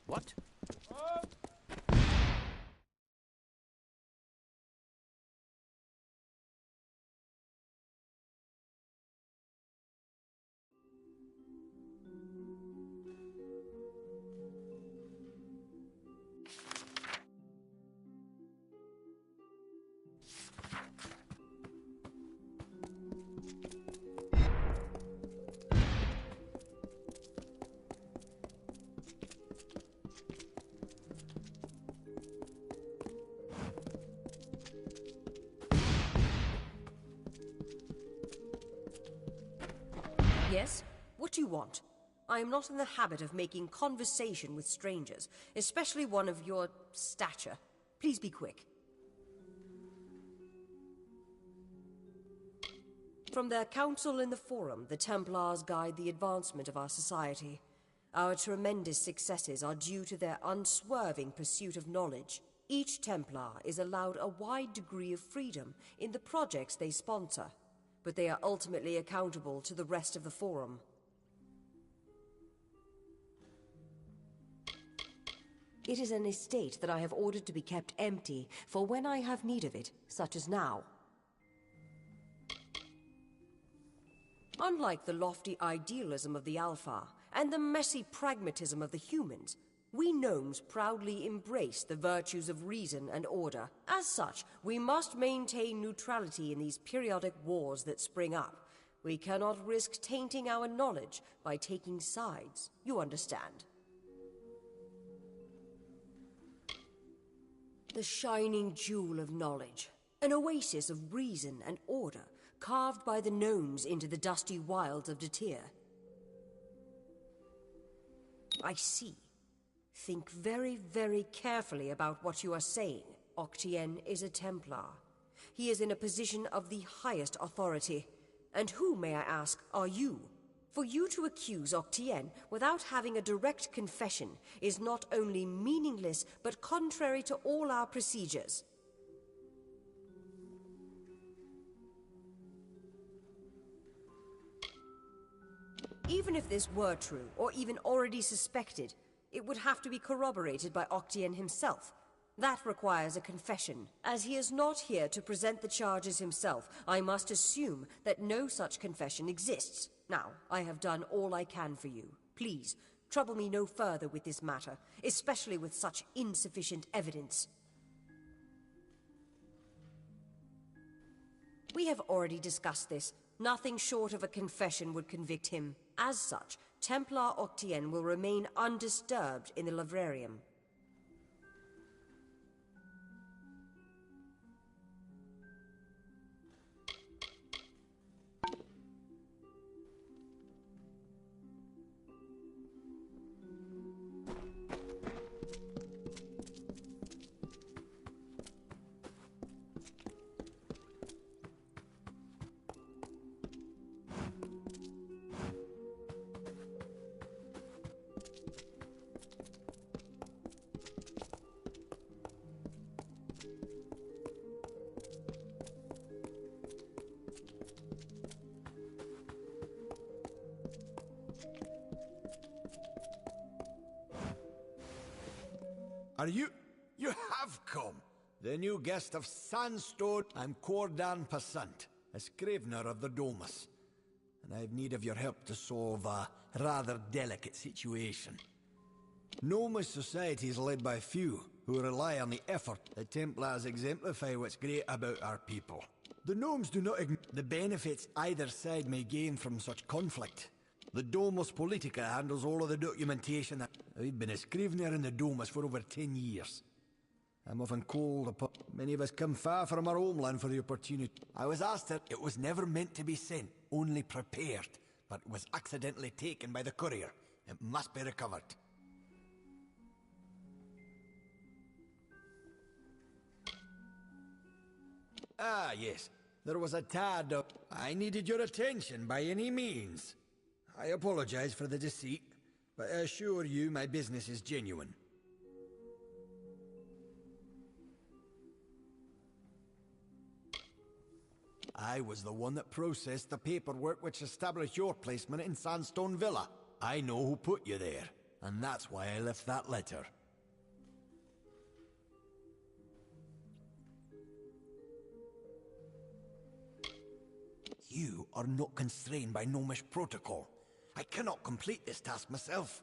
What? Yes? What do you want? I am not in the habit of making conversation with strangers, especially one of your stature. Please be quick. From their council in the Forum, the Templars guide the advancement of our society. Our tremendous successes are due to their unswerving pursuit of knowledge. Each Templar is allowed a wide degree of freedom in the projects they sponsor, but they are ultimately accountable to the rest of the Forum. It is an estate that I have ordered to be kept empty for when I have need of it, such as now. Unlike the lofty idealism of the Alpha and the messy pragmatism of the humans, we gnomes proudly embrace the virtues of reason and order. As such, we must maintain neutrality in these periodic wars that spring up. We cannot risk tainting our knowledge by taking sides. You understand? The shining jewel of knowledge, an oasis of reason and order, carved by the gnomes into the dusty wilds of Detir. I see. Think very, very carefully about what you are saying. Octien is a Templar. He is in a position of the highest authority. And who, may I ask, are you? For you to accuse Octien without having a direct confession is not only meaningless, but contrary to all our procedures. Even if this were true, or even already suspected, it would have to be corroborated by Octien himself. That requires a confession. As he is not here to present the charges himself, I must assume that no such confession exists. Now, I have done all I can for you. Please, trouble me no further with this matter, especially with such insufficient evidence. We have already discussed this. Nothing short of a confession would convict him. As such, Templar Octien will remain undisturbed in the Librarium. Are you... You have come! The new guest of Sandstone. I'm Cordan Passant, a scrivener of the Domus. And I have need of your help to solve a rather delicate situation. Gnomus society is led by few, who rely on the effort the Templars exemplify what's great about our people. The gnomes do not ignore the benefits either side may gain from such conflict. The Domus Politica handles all of the documentation. I've been a scrivener in the Domus for over 10 years. I'm often called upon. Many of us come far from our homeland for the opportunity. I was asked that it was never meant to be sent, only prepared, but was accidentally taken by the courier. It must be recovered. Ah, yes. There was a tad of... I needed your attention by any means. I apologize for the deceit, but I assure you my business is genuine. I was the one that processed the paperwork which established your placement in Sandstone Villa. I know who put you there. and that's why I left that letter. You are not constrained by Gnomish protocol. I cannot complete this task myself.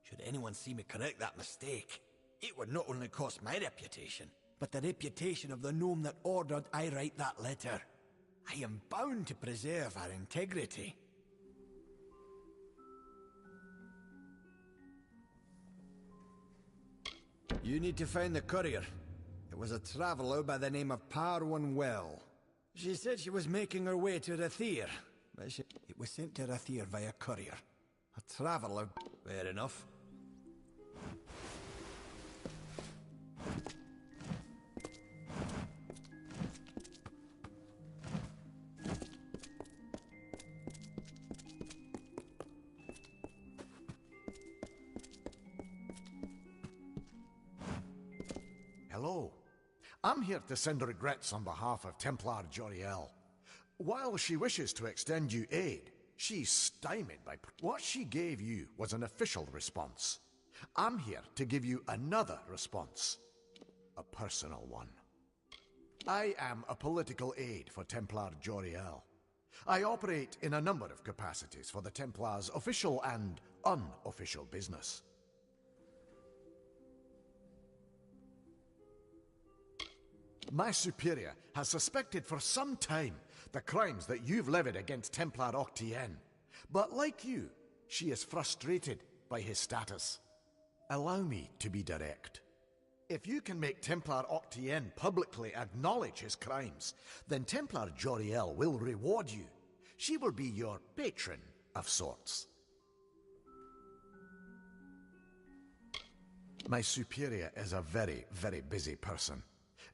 Should anyone see me correct that mistake, it would not only cost my reputation, but the reputation of the gnome that ordered I write that letter. I am bound to preserve our integrity. You need to find the courier. It was a traveler by the name of Parwan Well. She said she was making her way to Rathir, but it was sent to Rathir via courier. A traveler... Fair enough. Hello. I'm here to send regrets on behalf of Templar Joriel. While she wishes to extend you aid, she's stymied by... What she gave you was an official response. I'm here to give you another response. A personal one. I am a political aide for Templar Joriel. I operate in a number of capacities for the Templars' official and unofficial business. My superior has suspected for some time the crimes that you've levied against Templar Octien. But like you, she is frustrated by his status. Allow me to be direct. If you can make Templar Octien publicly acknowledge his crimes, then Templar Joriel will reward you. She will be your patron of sorts. My superior is a very, very busy person.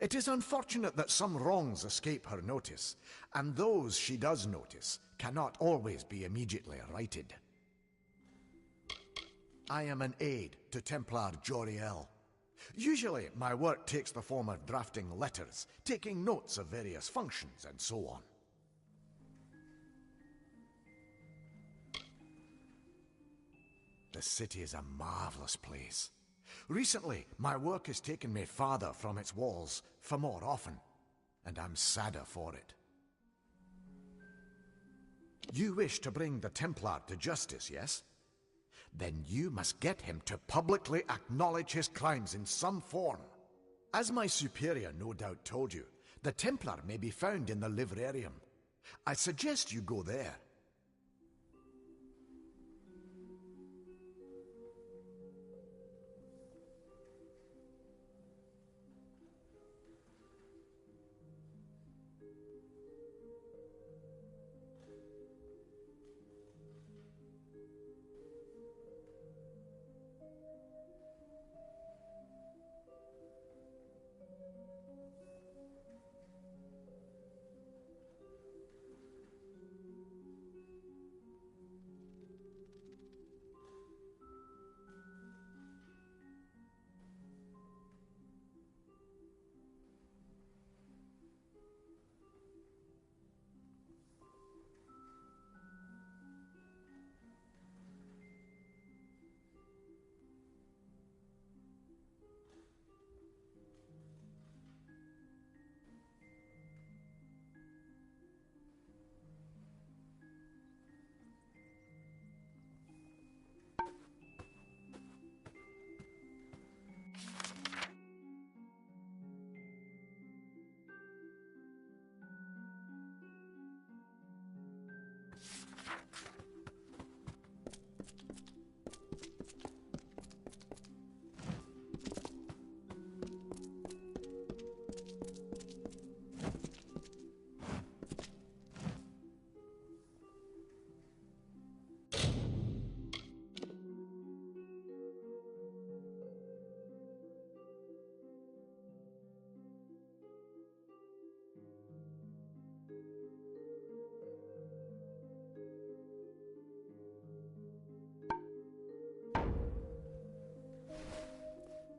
It is unfortunate that some wrongs escape her notice, and those she does notice cannot always be immediately righted. I am an aide to Templar Joriel. Usually, my work takes the form of drafting letters, taking notes of various functions, and so on. The city is a marvelous place. Recently, my work has taken me farther from its walls for more often, and I'm sadder for it. You wish to bring the Templar to justice, yes? Then you must get him to publicly acknowledge his crimes in some form. As my superior no doubt told you, the Templar may be found in the livrarium. I suggest you go there.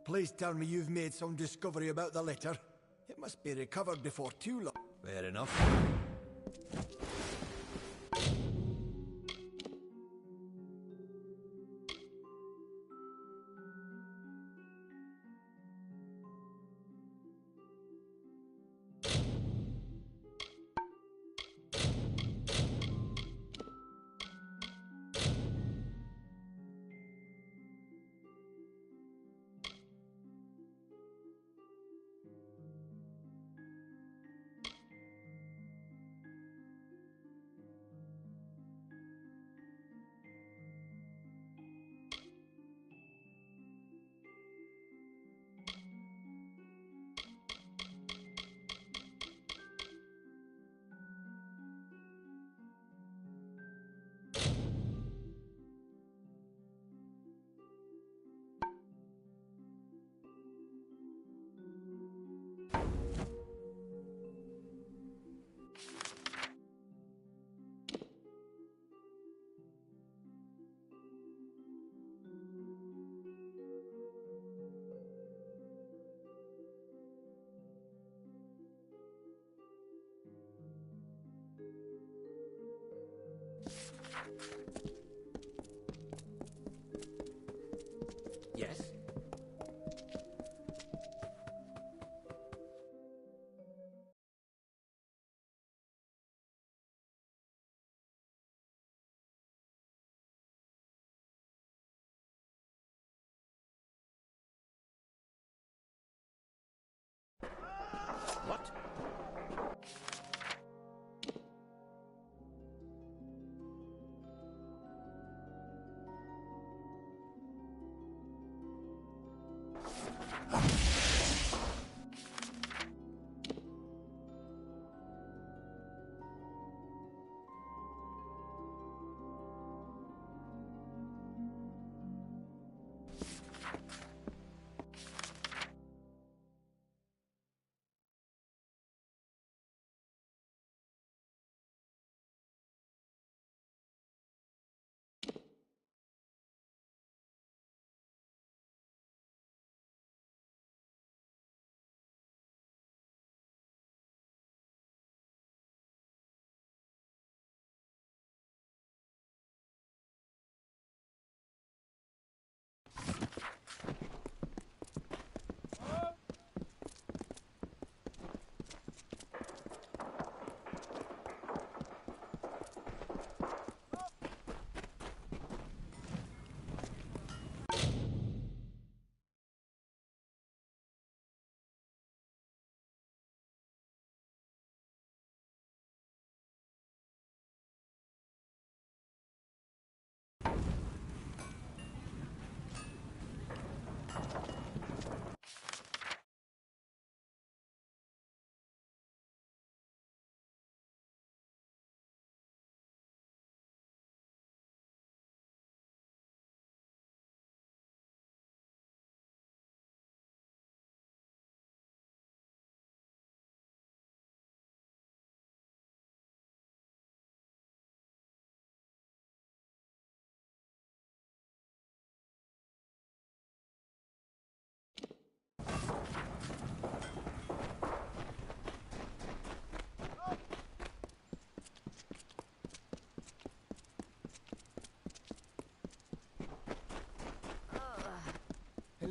Please tell me you've made some discovery about the letter. It must be recovered before too long. Fair enough.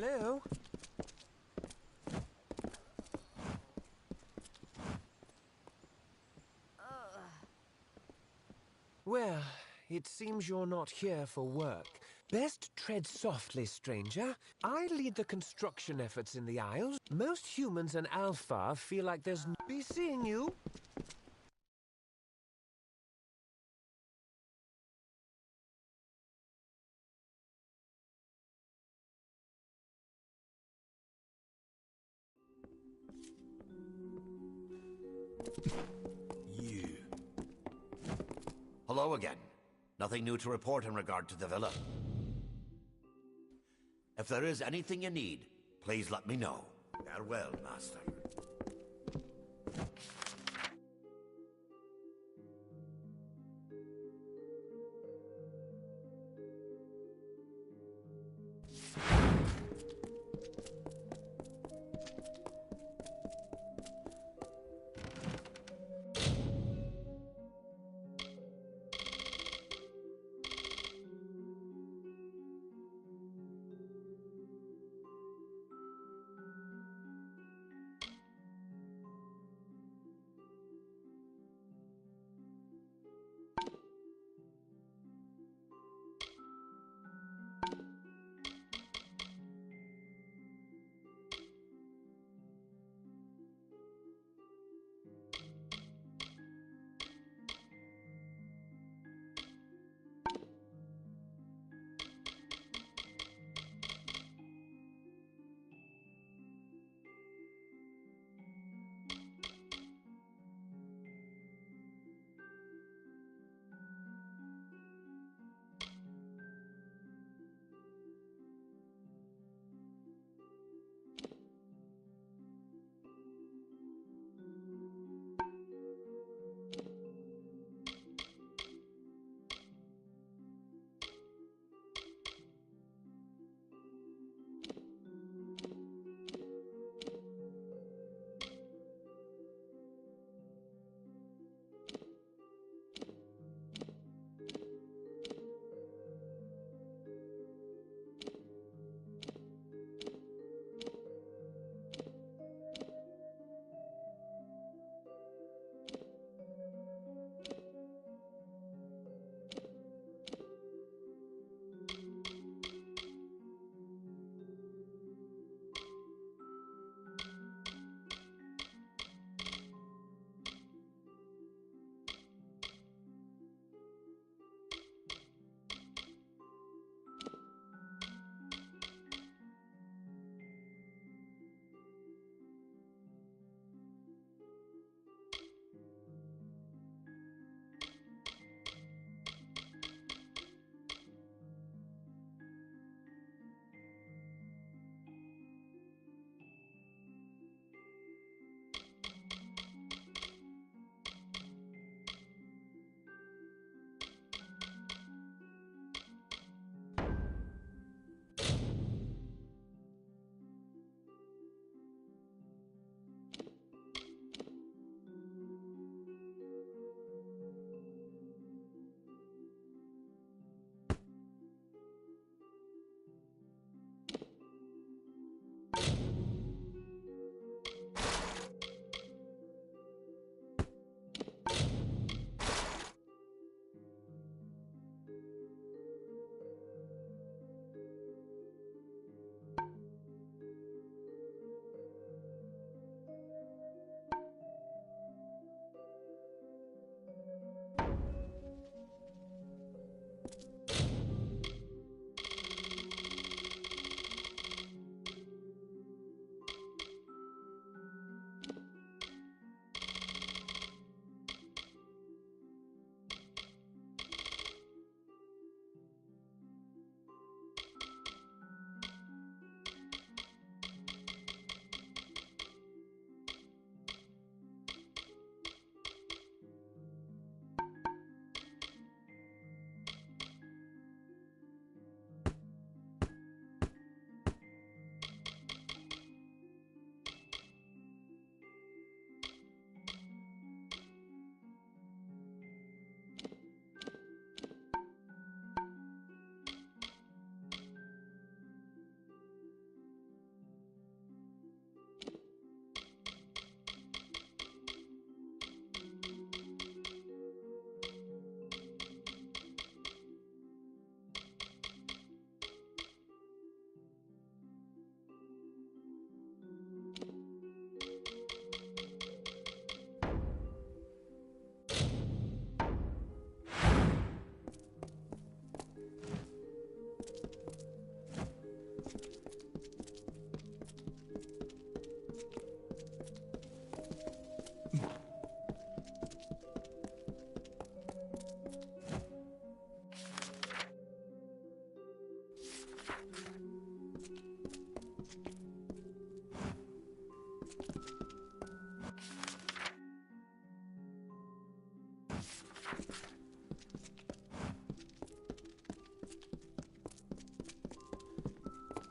Hello? Well, it seems you're not here for work. Best tread softly, stranger. I lead the construction efforts in the Isles. Most humans and Alpha feel like there's be seeing you. You. Hello again. Nothing new to report in regard to the villa. If there is anything you need, please let me know. Farewell, Master.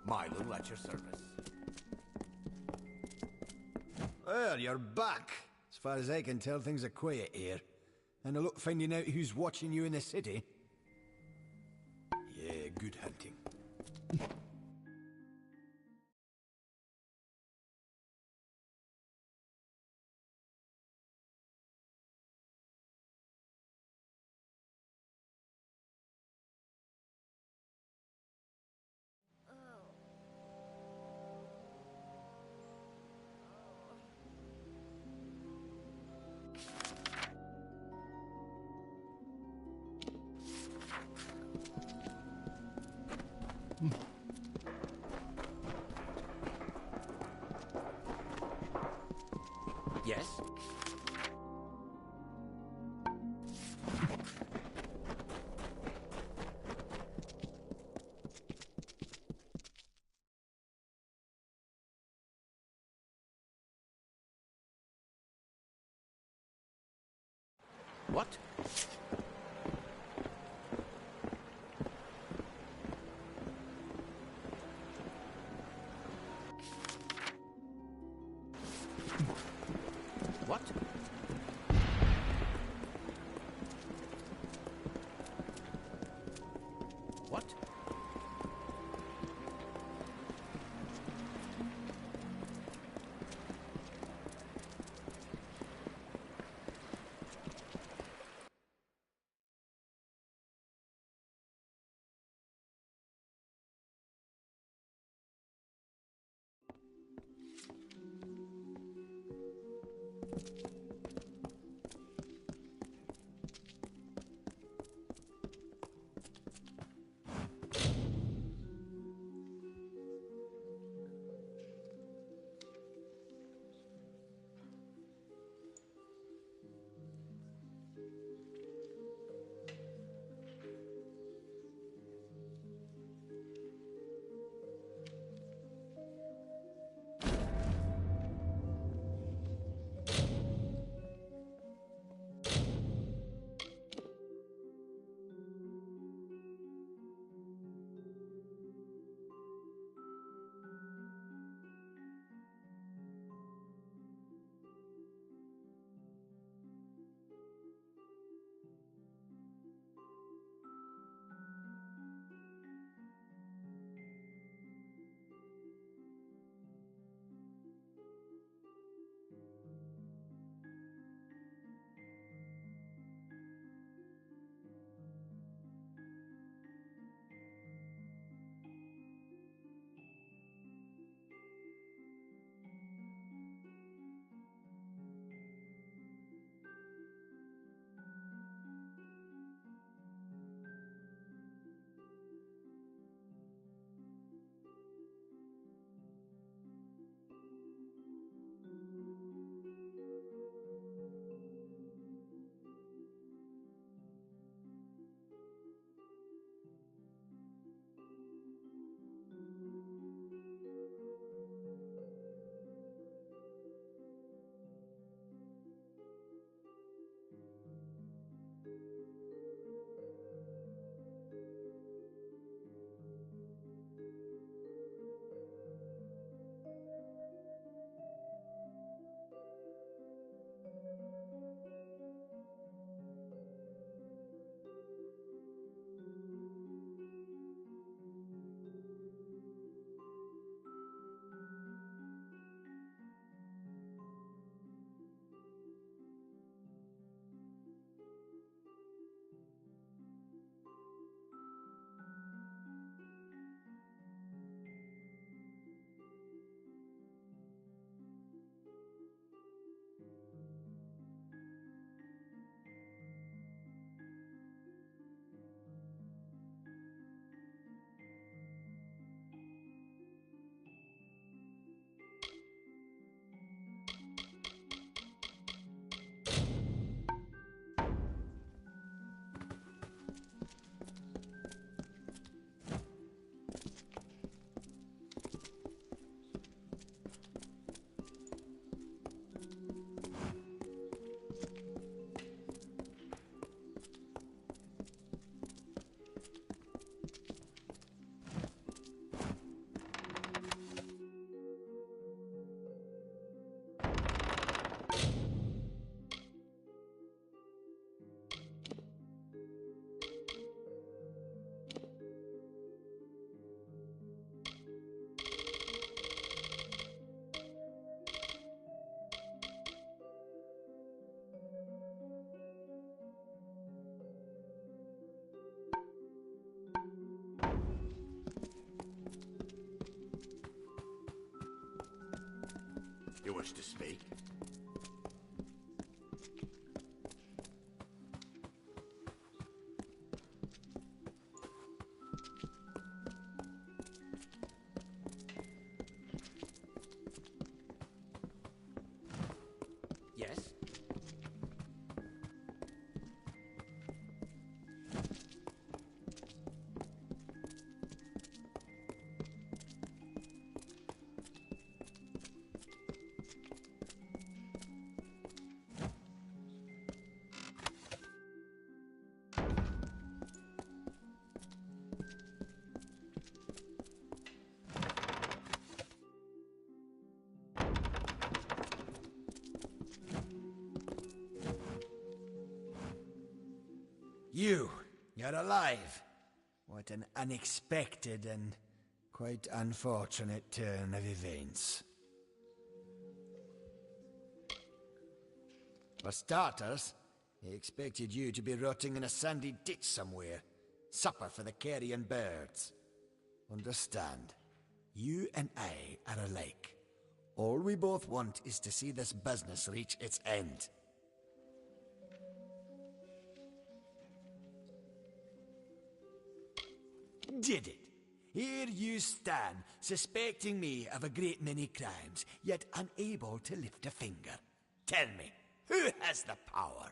Milo at your service. Well, you're back. As far as I can tell, things are quiet here. And a look finding out who's watching you in the city. Yeah, good hunting. Yes? What? What? What? You wish to speak? Yes? You're alive. What an unexpected and quite unfortunate turn of events. For starters, I expected you to be rotting in a sandy ditch somewhere. Supper for the carrion birds. Understand, you and I are alike. All we both want is to see this business reach its end. Did it? Here you stand, suspecting me of a great many crimes, yet unable to lift a finger. Tell me, who has the power?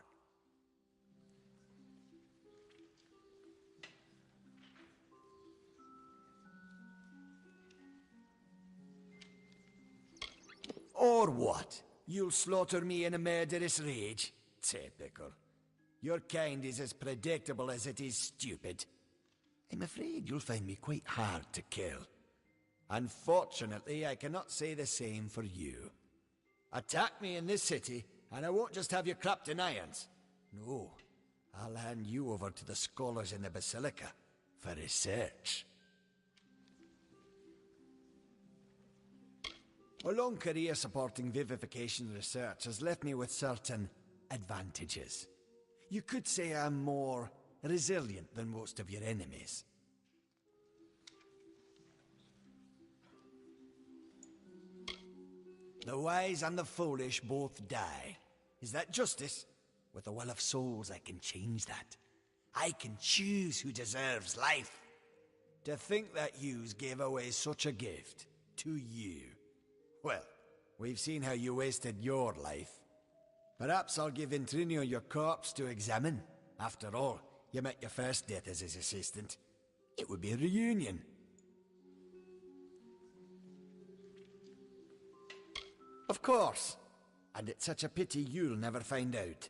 Or what? You'll slaughter me in a murderous rage? Typical. Your kind is as predictable as it is stupid. I'm afraid you'll find me quite hard to kill. Unfortunately, I cannot say the same for you. Attack me in this city, and I won't just have you clapped in irons. No, I'll hand you over to the scholars in the Basilica for research. A long career supporting vivification research has left me with certain advantages. You could say I'm more resilient than most of your enemies. The wise and the foolish both die. Is that justice? With the will of souls, I can change that. I can choose who deserves life. To think that yous gave away such a gift to you. Well, we've seen how you wasted your life. Perhaps I'll give Intrinio your corpse to examine. After all, you met your first death as his assistant. It would be a reunion. Of course. And it's such a pity you'll never find out.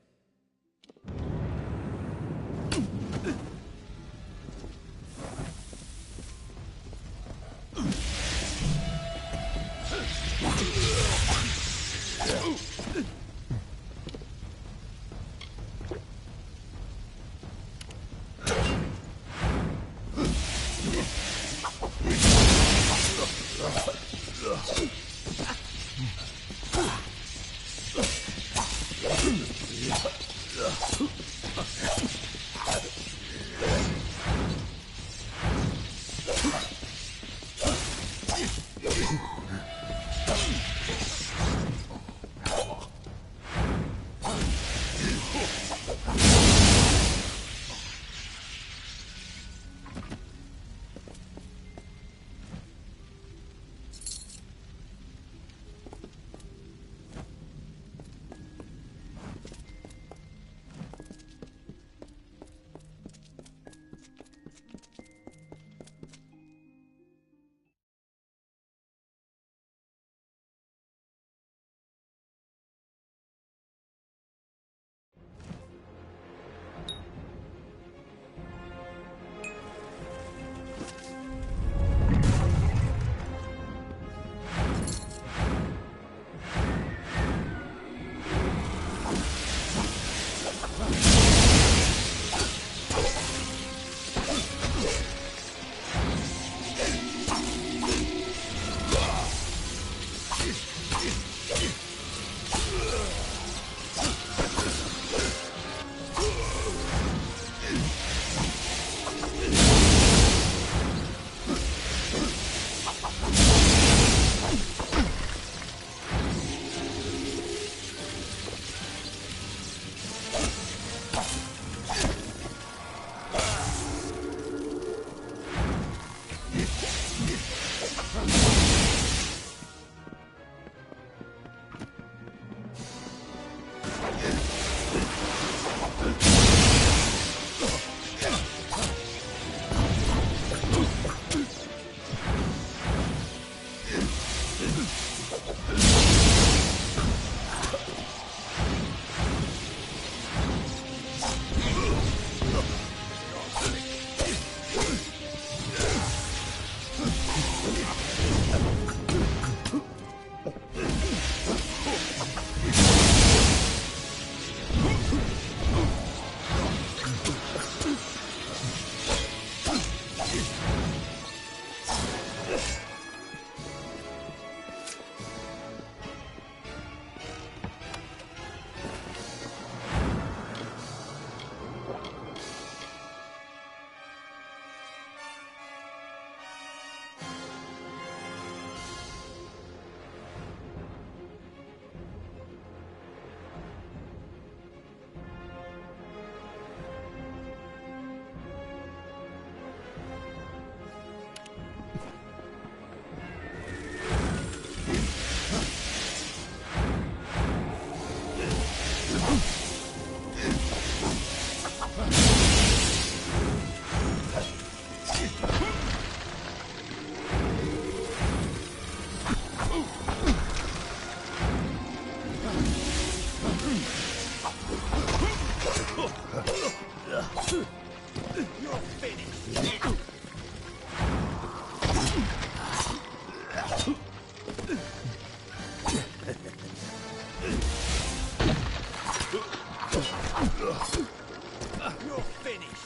You're finished.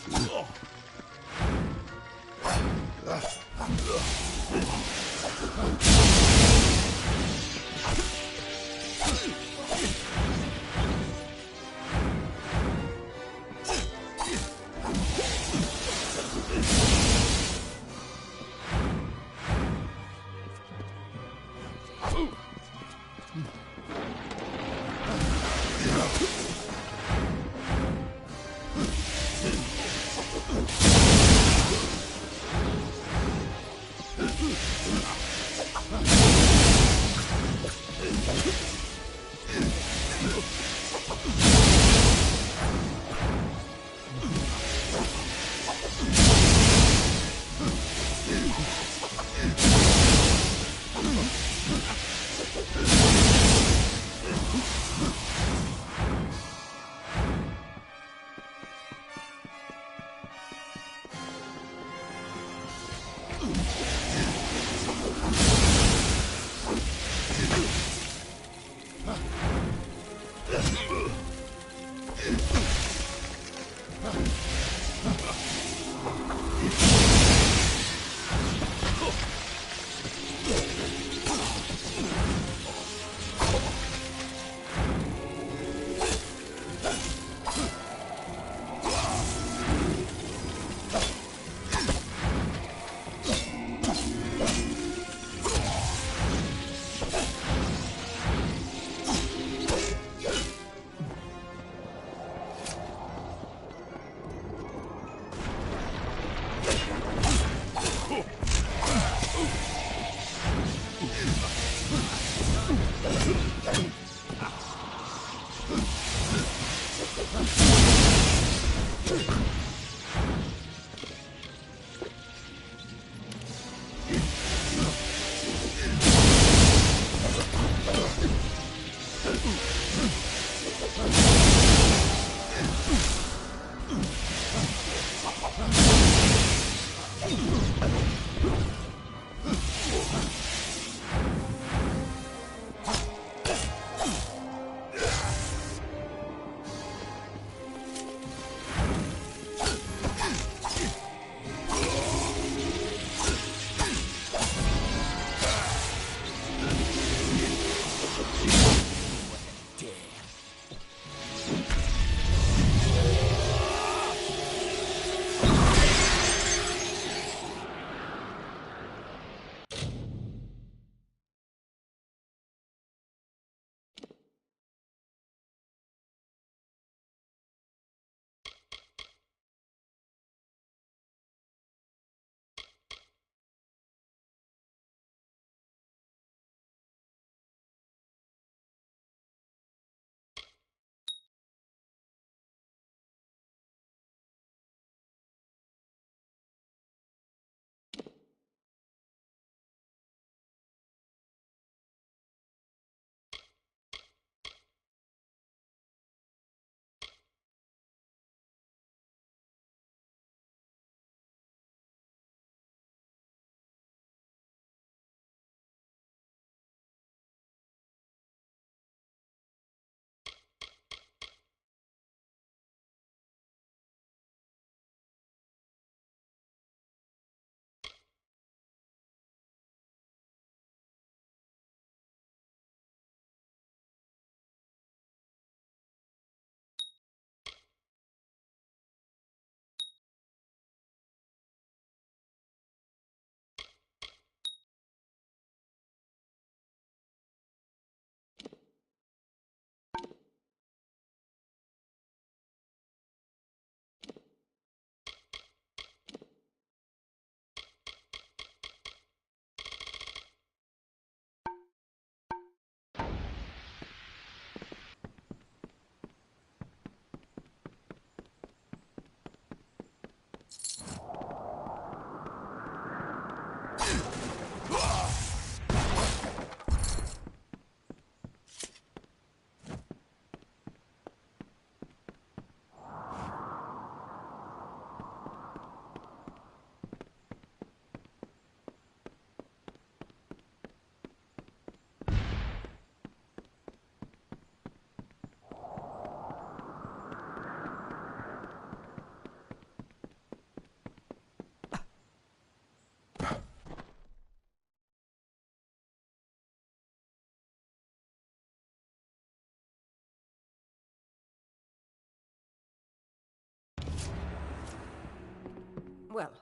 Well,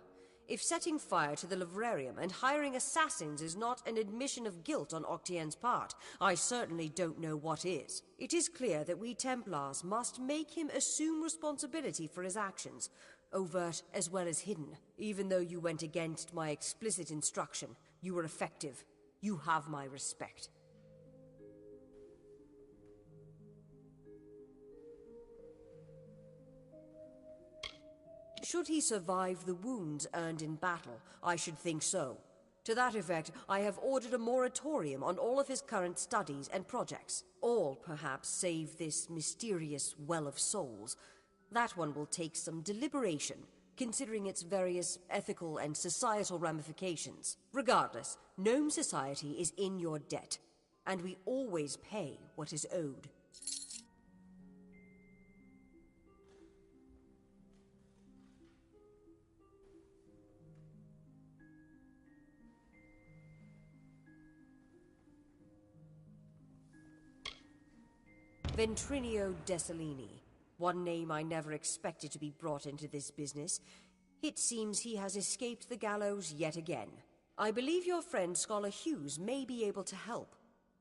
if setting fire to the livrarium and hiring assassins is not an admission of guilt on Octien's part, I certainly don't know what is. It is clear that we Templars must make him assume responsibility for his actions, overt as well as hidden. Even though you went against my explicit instruction, you were effective. You have my respect. Should he survive the wounds earned in battle, I should think so. To that effect, I have ordered a moratorium on all of his current studies and projects. All, perhaps, save this mysterious Well of Souls. That one will take some deliberation, considering its various ethical and societal ramifications. Regardless, Gnome society is in your debt, and we always pay what is owed. Ventrinio Desalini. One name I never expected to be brought into this business. It seems he has escaped the gallows yet again. I believe your friend Scholar Hughes may be able to help.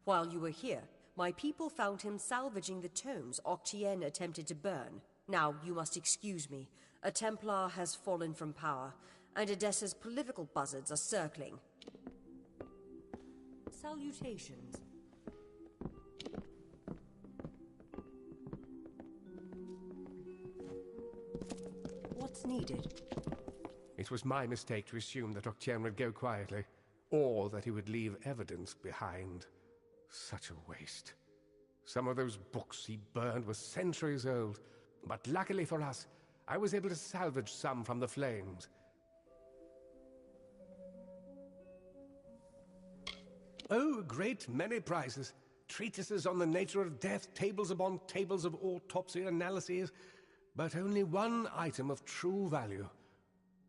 While you were here, my people found him salvaging the tomes Octien attempted to burn. Now, you must excuse me. A Templar has fallen from power, and Edessa's political buzzards are circling. Salutations. What's needed? It was my mistake to assume that Octien would go quietly, or that he would leave evidence behind. Such a waste. Some of those books he burned were centuries old, but luckily for us, I was able to salvage some from the flames. Oh, a great many prizes. Treatises on the nature of death, tables upon tables of autopsy analyses, but only one item of true value.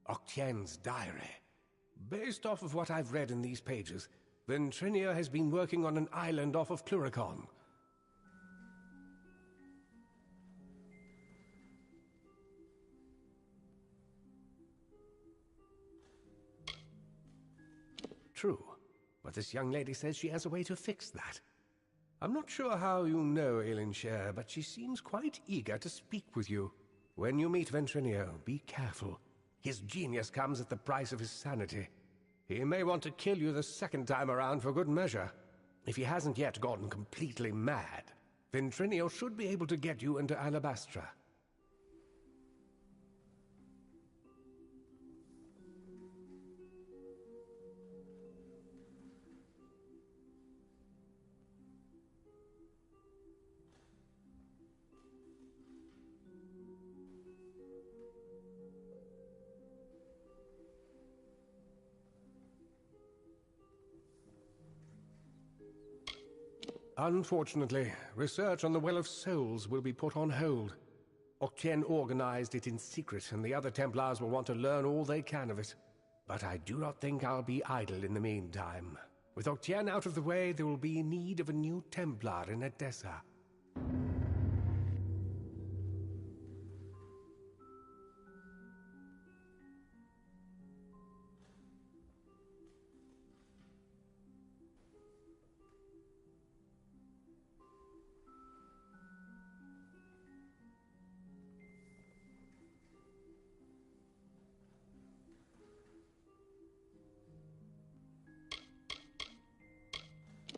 Octien's diary. Based off of what I've read in these pages, Ventrinio has been working on an island off of Cluricon. True, but this young lady says she has a way to fix that. I'm not sure how you know Ailinshire, but she seems quite eager to speak with you. When you meet Ventrinio, be careful. His genius comes at the price of his sanity. He may want to kill you the second time around for good measure. If he hasn't yet gotten completely mad, Ventrinio should be able to get you into Alabastra. Unfortunately, research on the Well of Souls will be put on hold. Octien organized it in secret, and the other Templars will want to learn all they can of it. But I do not think I'll be idle in the meantime. With Octien out of the way, there will be need of a new Templar in Edessa.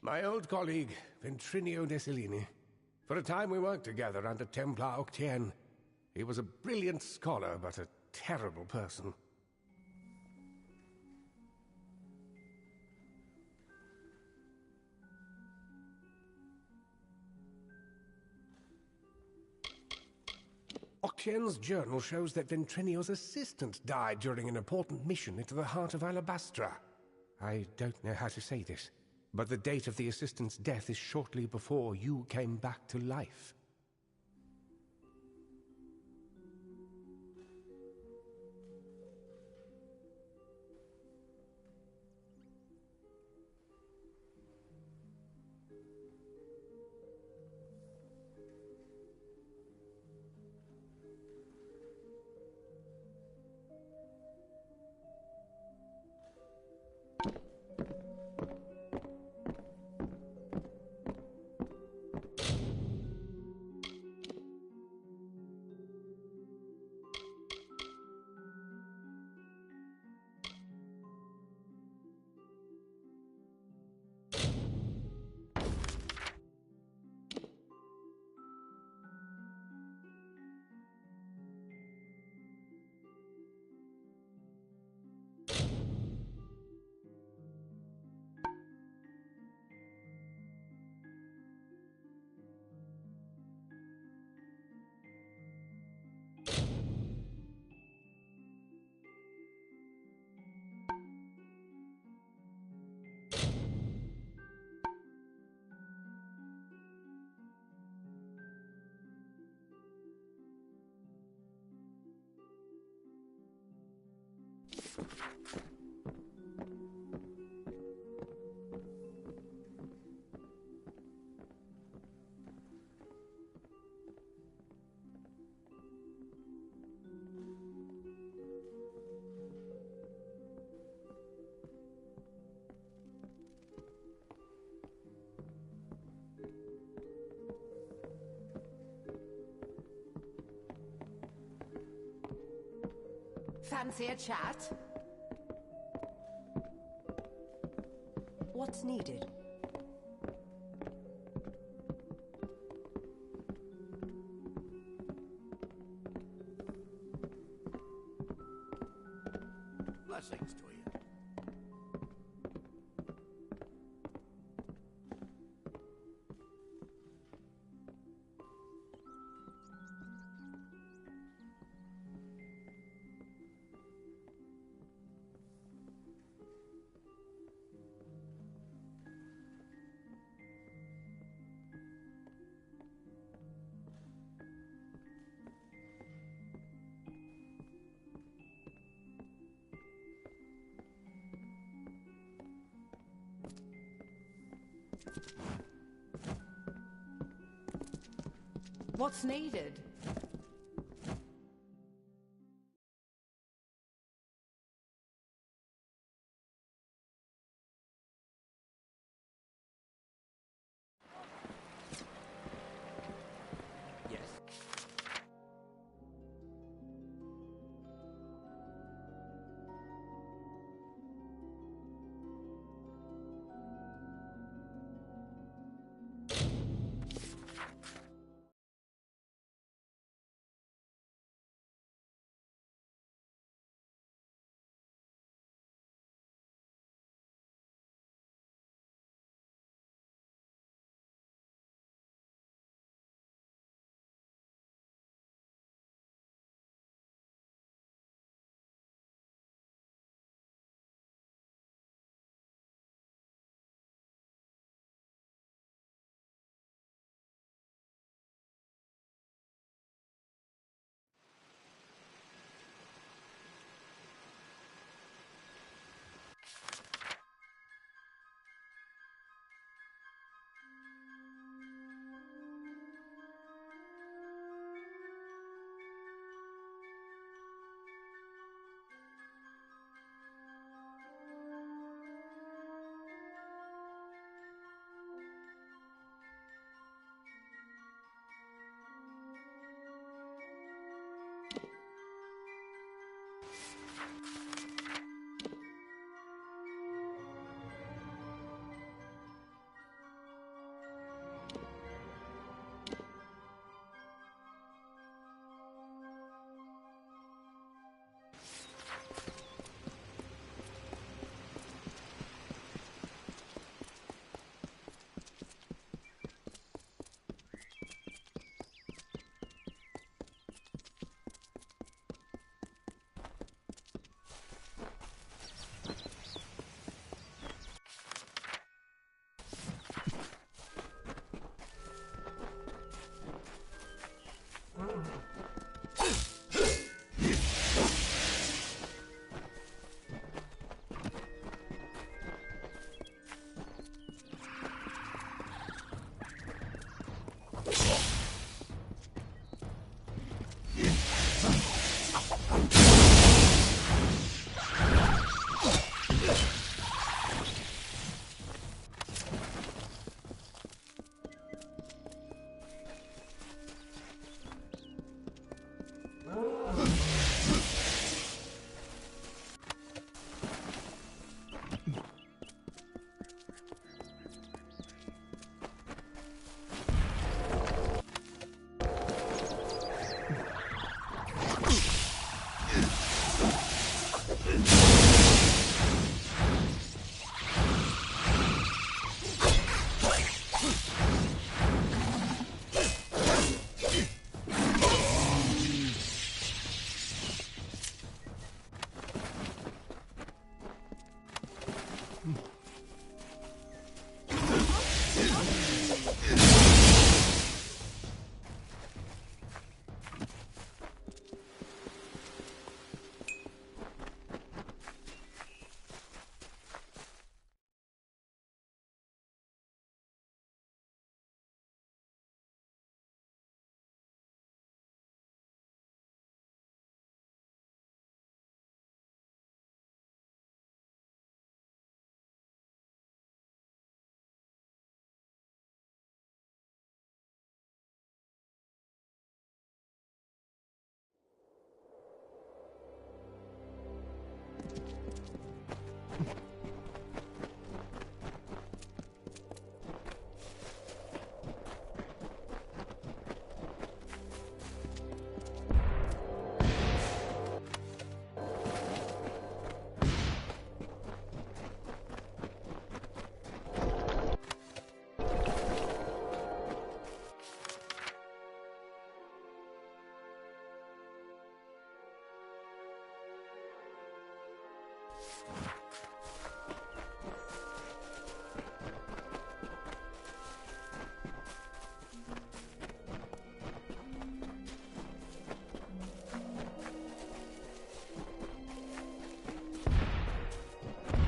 My old colleague, Ventrinio Desalini. For a time we worked together under Templar Octien. He was a brilliant scholar, but a terrible person. Octien's journal shows that Ventrinio's assistant died during an important mission into the heart of Alabastra. I don't know how to say this, but the date of the assistant's death is shortly before you came back to life. Fancy a chat? What's needed? Blessings to you. What's needed? Yes.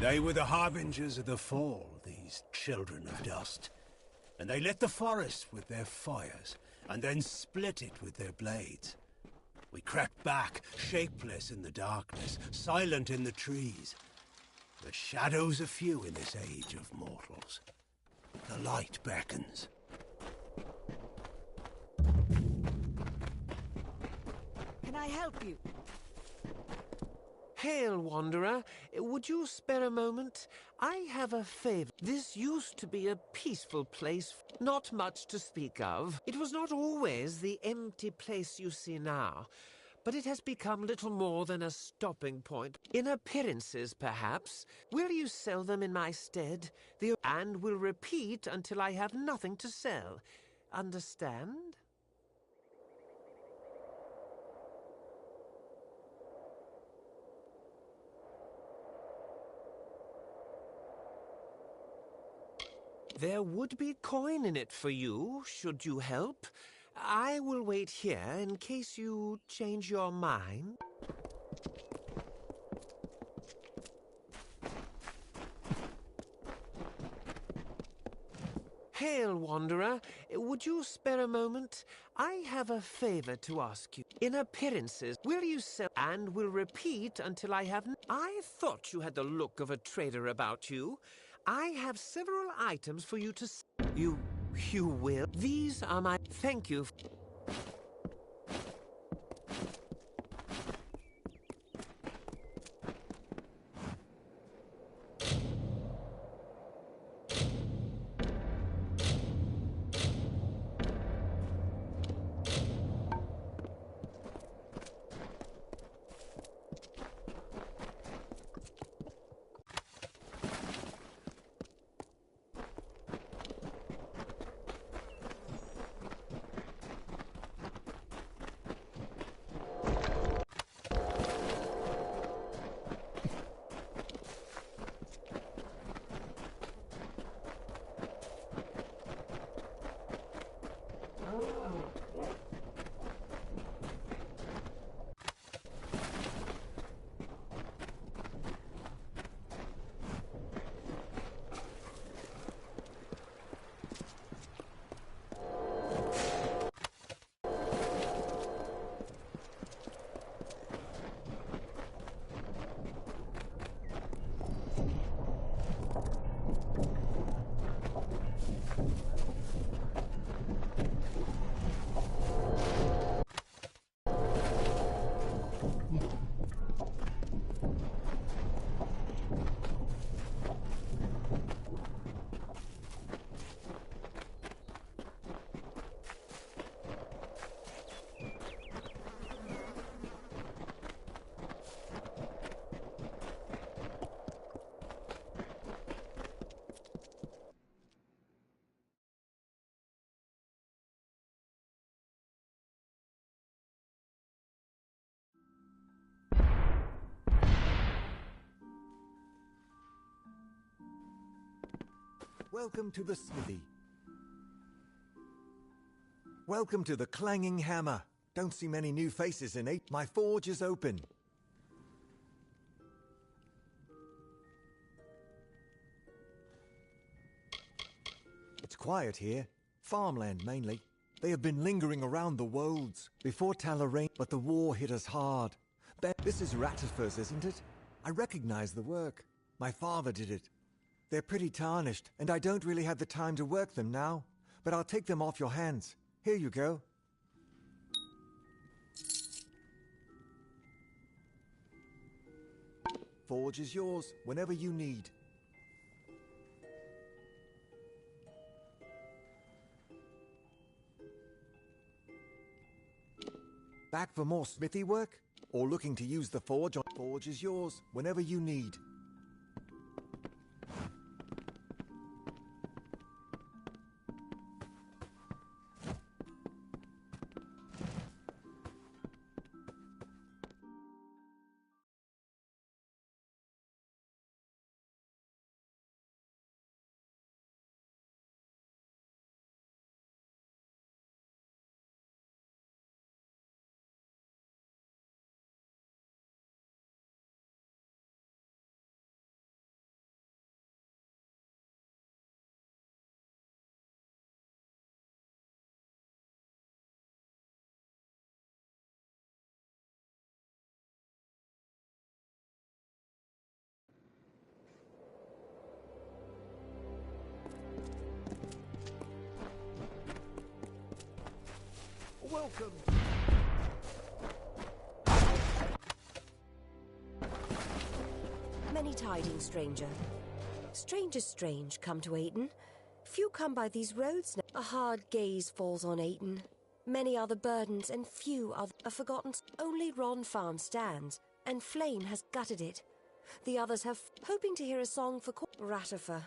They were the harbingers of the fall, these children of dust. And they lit the forest with their fires, and then split it with their blades. We crept back, shapeless in the darkness, silent in the trees. The shadows are few in this age of mortals. The light beckons. Can I help you? Hail, Wanderer. Would you spare a moment? I have a favor. This used to be a peaceful place, not much to speak of. It was not always the empty place you see now, but it has become little more than a stopping point. In appearances, perhaps. Will you sell them in my stead? And will repeat until I have nothing to sell. Understand? There would be coin in it for you, should you help. I will wait here in case you change your mind. Hail, Wanderer. Would you spare a moment? I have a favor to ask you. In appearances, will you sell and will repeat until I have... I thought you had the look of a trader about you. I have several items for you to... You will? These are my... Thank you. Welcome to the smithy. Welcome to the clanging hammer. Don't see many new faces in it. My forge is open. It's quiet here. Farmland mainly. They have been lingering around the wolds before Talarain, but the war hit us hard. This is Ratterfur's, isn't it? I recognize the work. My father did it. They're pretty tarnished, and I don't really have the time to work them now. But I'll take them off your hands. Here you go. forge is yours whenever you need. Back for more smithy work? Or looking to use the forge? Forge is yours whenever you need. Welcome. Many tidings, stranger. Strangers strange come to Ayton. Few come by these roads now. A hard gaze falls on Ayton. Many are the burdens, and few are forgotten. Only Ron Farm stands, and Flame has gutted it. The others have hoping to hear a song for Ratifer.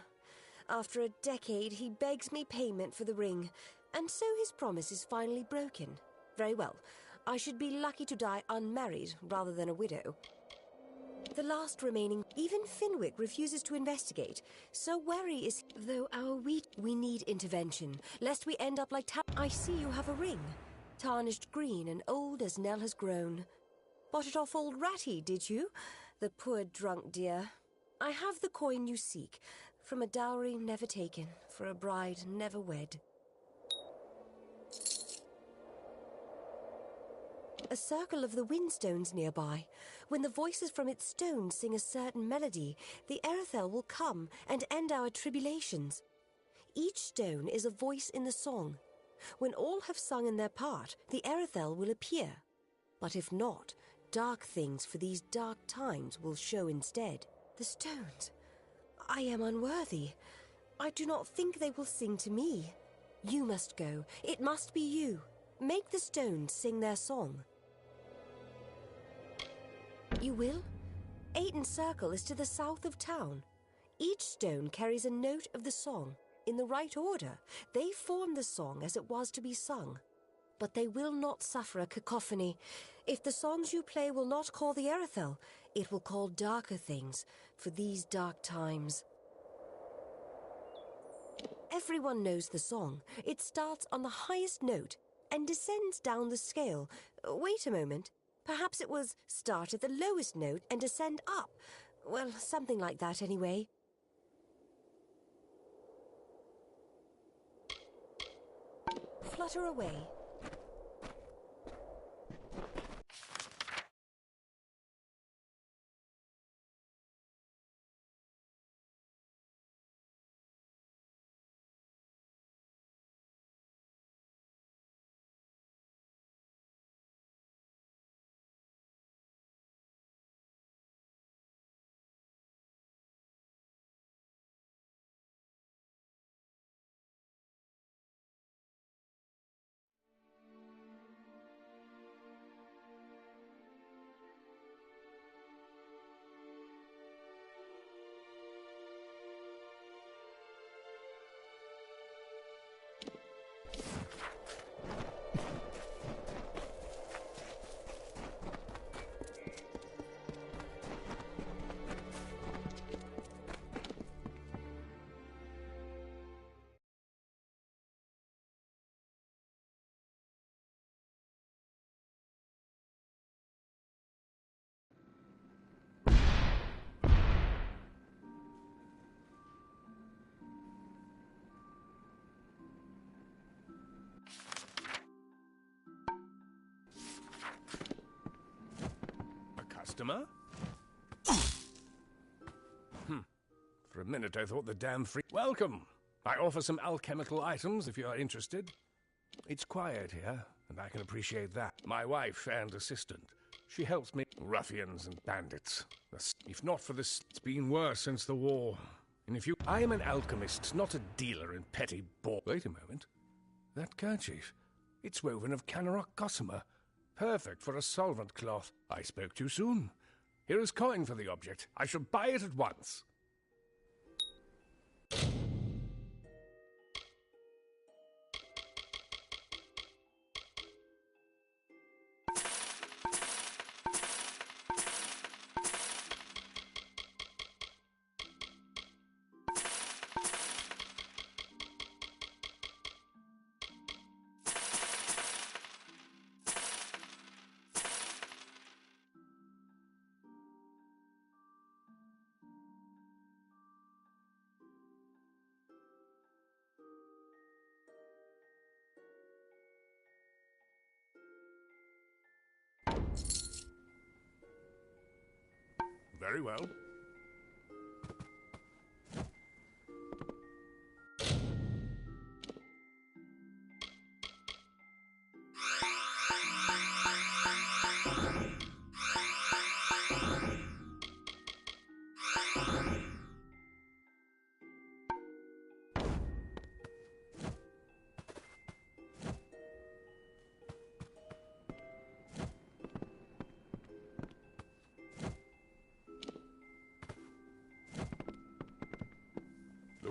After a decade, he begs me payment for the ring, and so his promise is finally broken. Very well. I should be lucky to die unmarried rather than a widow. The last remaining, even Finwick refuses to investigate. So wary is though we need intervention, lest we end up like I see you have a ring, tarnished green and old as Nell has grown. Bought it off old Ratty, did you? The poor drunk dear. I have the coin you seek, from a dowry never taken, for a bride never wed. A circle of the windstones nearby. When the voices from its stones sing a certain melody, the Erethel will come and end our tribulations. Each stone is a voice in the song. When all have sung in their part, the Erethel will appear. But if not, dark things for these dark times will show instead. The stones. I am unworthy. I do not think they will sing to me. You must go. It must be you. Make the stones sing their song. You will? Ayton Circle is to the south of town. Each stone carries a note of the song. In the right order, they form the song as it was to be sung. But they will not suffer a cacophony. If the songs you play will not call the Erethel, it will call darker things for these dark times. Everyone knows the song. It starts on the highest note and descends down the scale. Wait a moment. Perhaps it was start at the lowest note and descend up. Well, something like that anyway. Flutter away. Customer? For a minute I thought the damn freak... Welcome! I offer some alchemical items if you are interested. It's quiet here, and I can appreciate that. My wife and assistant She helps me. Ruffians and bandits. If not for this, it's been worse since the war. And if you... I am an alchemist, not a dealer in petty Wait a moment. That kerchief. It's woven of Canarok gossamer. Perfect for a solvent cloth. I spoke too soon. Here is coin for the object. I shall buy it at once. Very well.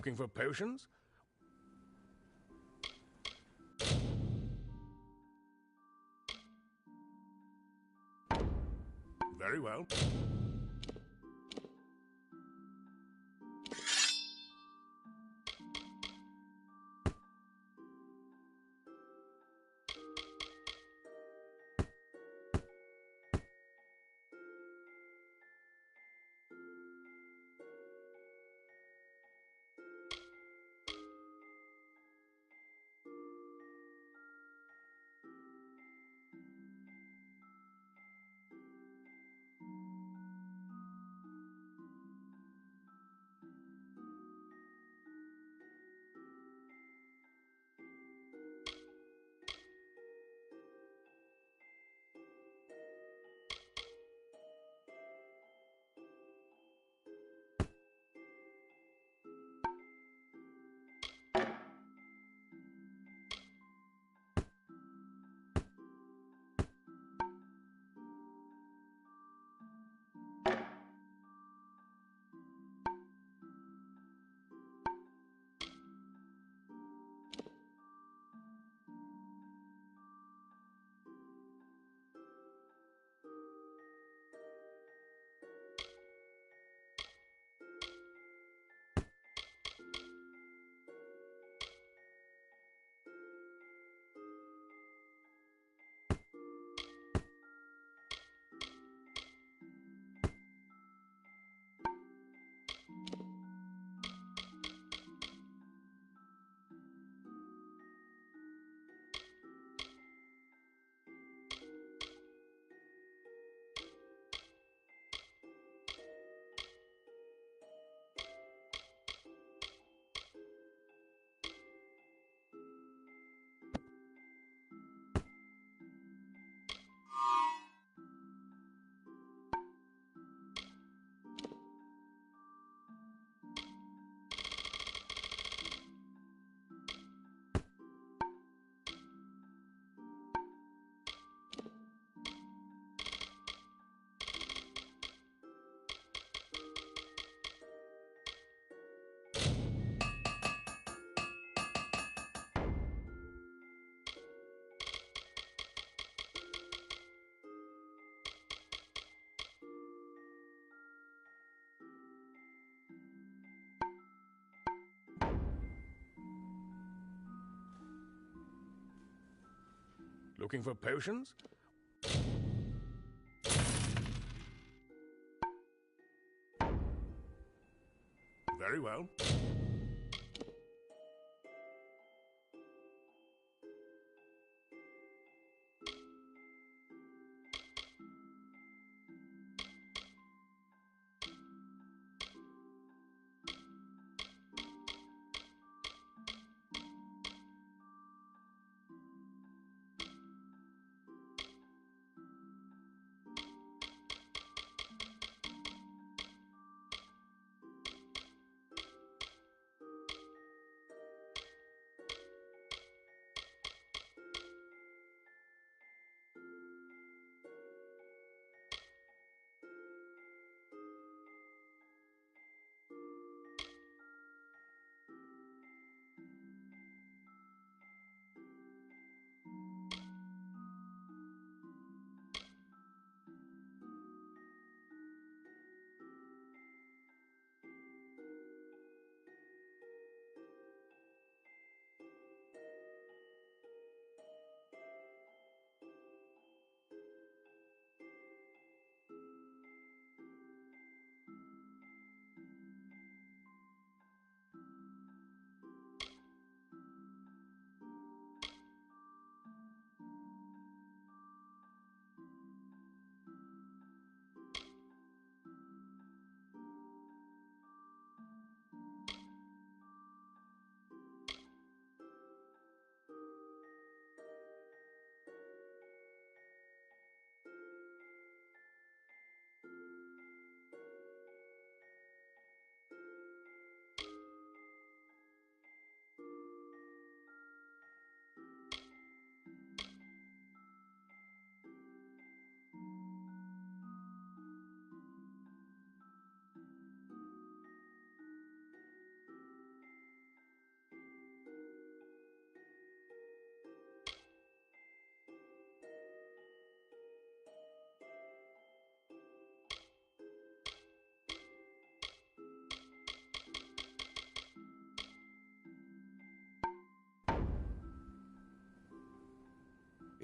Looking for potions? Very well. Looking for potions? Very well.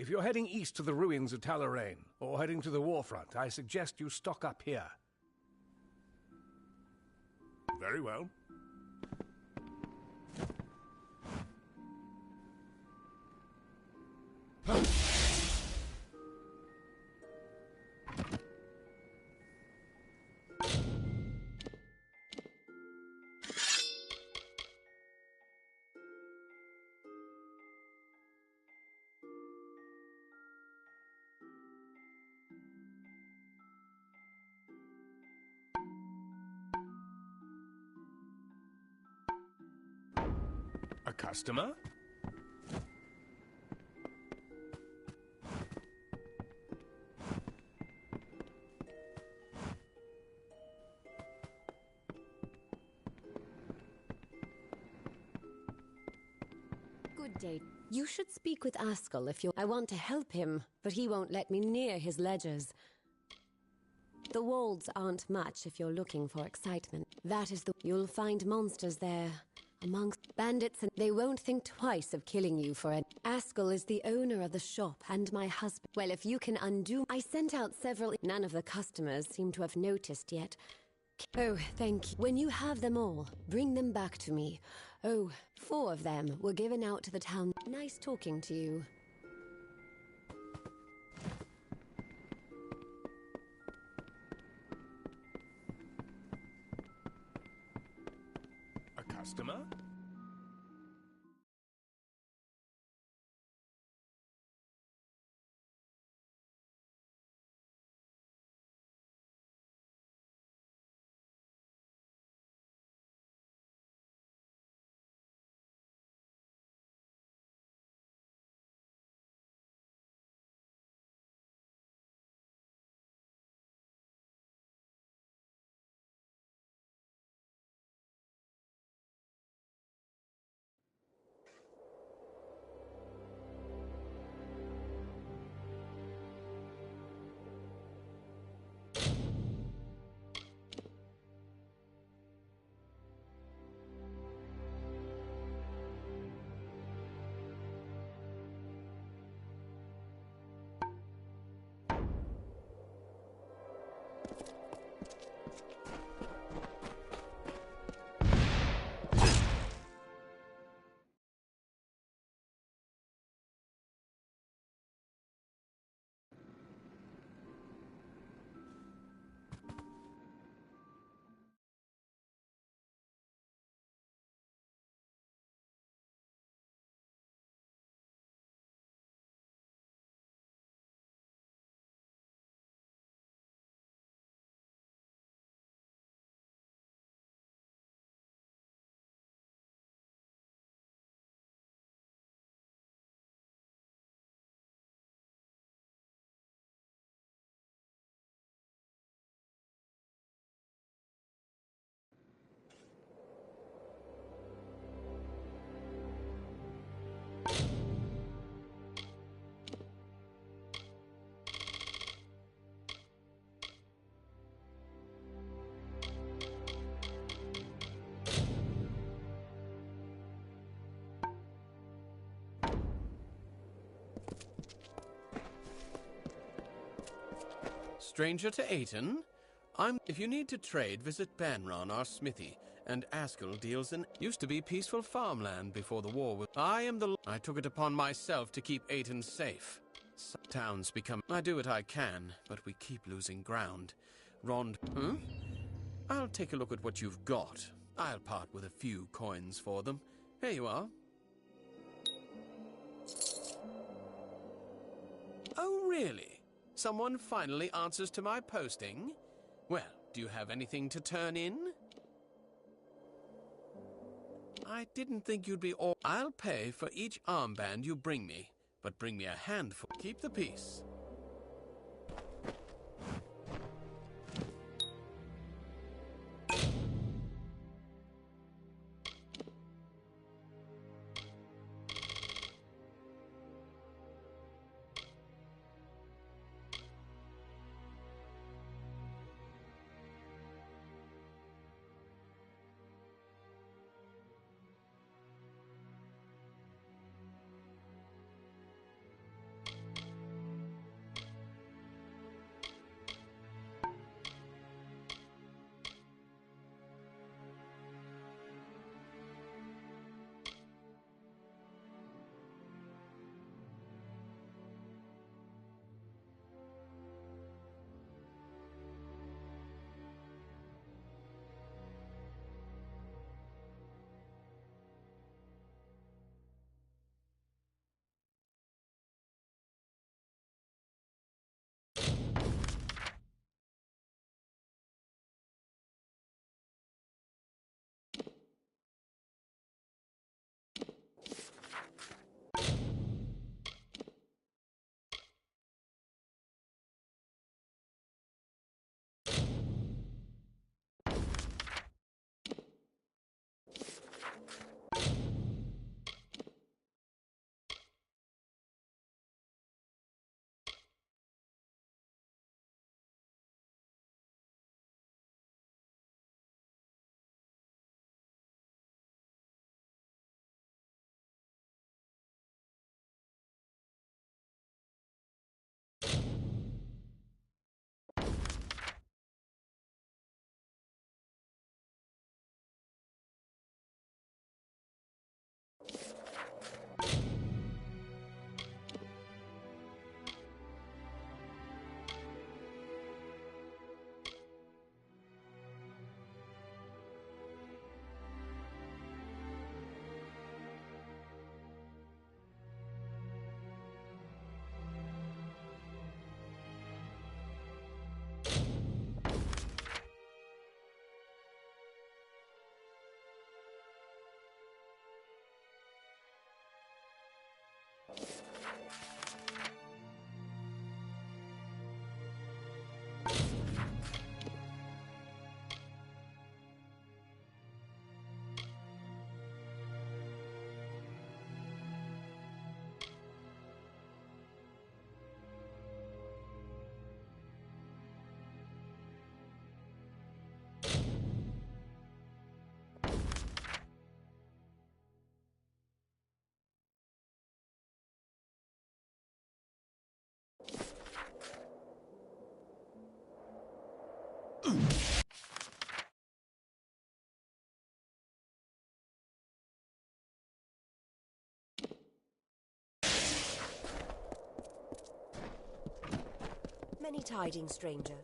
If you're heading east to the ruins of Talarain, or heading to the warfront, I suggest you stock up here. Very well. A customer? Good day. You should speak with Askell if you... I want to help him, but he won't let me near his ledgers. The wolds aren't much if you're looking for excitement. That is the... You'll find monsters there. Amongst bandits, and they won't think twice of killing you for it. Askell is the owner of the shop and my husband. Well, if you can undo... I sent out several... None of the customers seem to have noticed yet. Oh, thank you. When you have them all, bring them back to me. Oh, 4 of them were given out to the town. Nice talking to you. A customer? Stranger to Aiton? If you need to trade, visit Banron, our smithy, and Askell deals in... Used to be peaceful farmland before the war was... I took it upon myself to keep Aiton safe. Some towns become... I do what I can, but we keep losing ground. I'll take a look at what you've got. I'll part with a few coins for them. Here you are. Oh, really? Someone finally answers to my posting? Well, do you have anything to turn in? I didn't think you'd be all... I'll pay for each armband you bring me, but bring me a handful. Keep the peace. any tidings, stranger?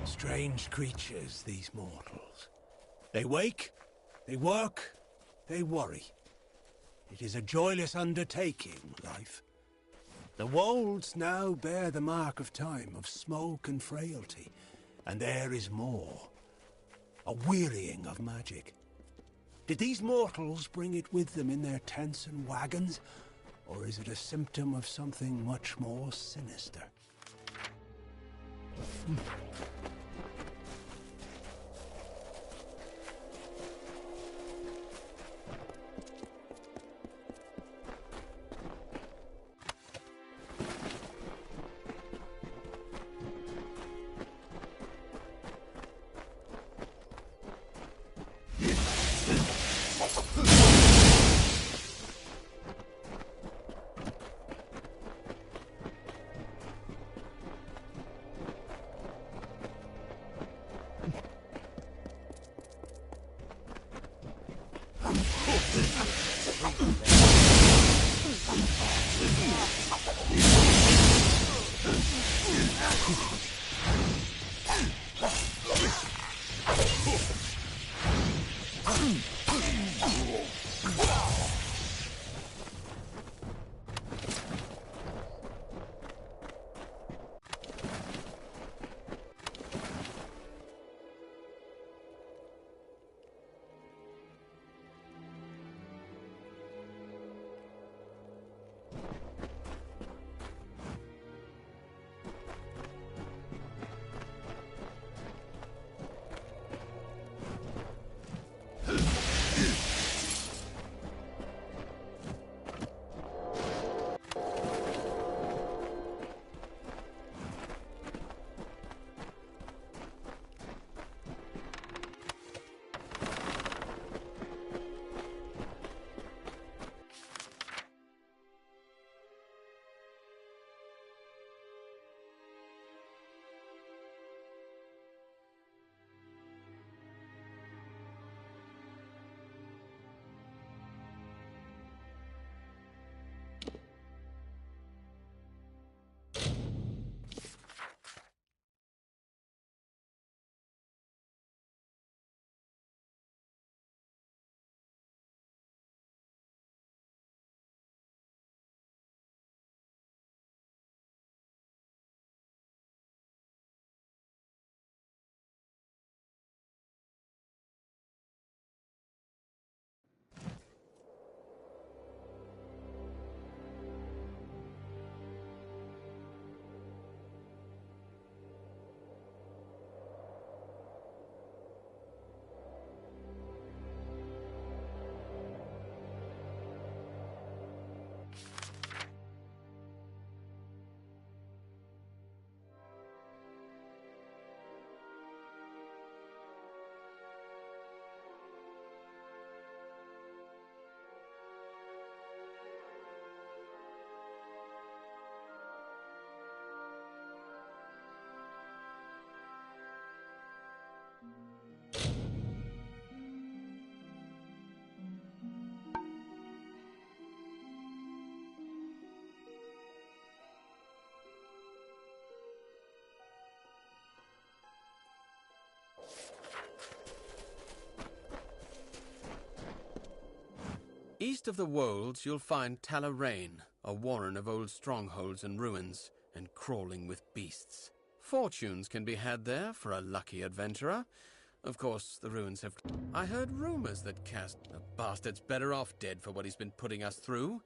Strange creatures, these mortals. They wake, they work, they worry. It is a joyless undertaking, life. The wolds now bear the mark of time, of smoke and frailty. And there is more. A wearying of magic. Did these mortals bring it with them in their tents and wagons? Or is it a symptom of something much more sinister? East of the Wolds, you'll find Talarain, a warren of old strongholds and ruins, and crawling with beasts. Fortunes can be had there for a lucky adventurer. Of course, the ruins have... I heard rumors that the bastard's better off dead for what he's been putting us through.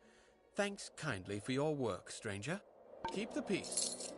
Thanks kindly for your work, stranger. Keep the peace.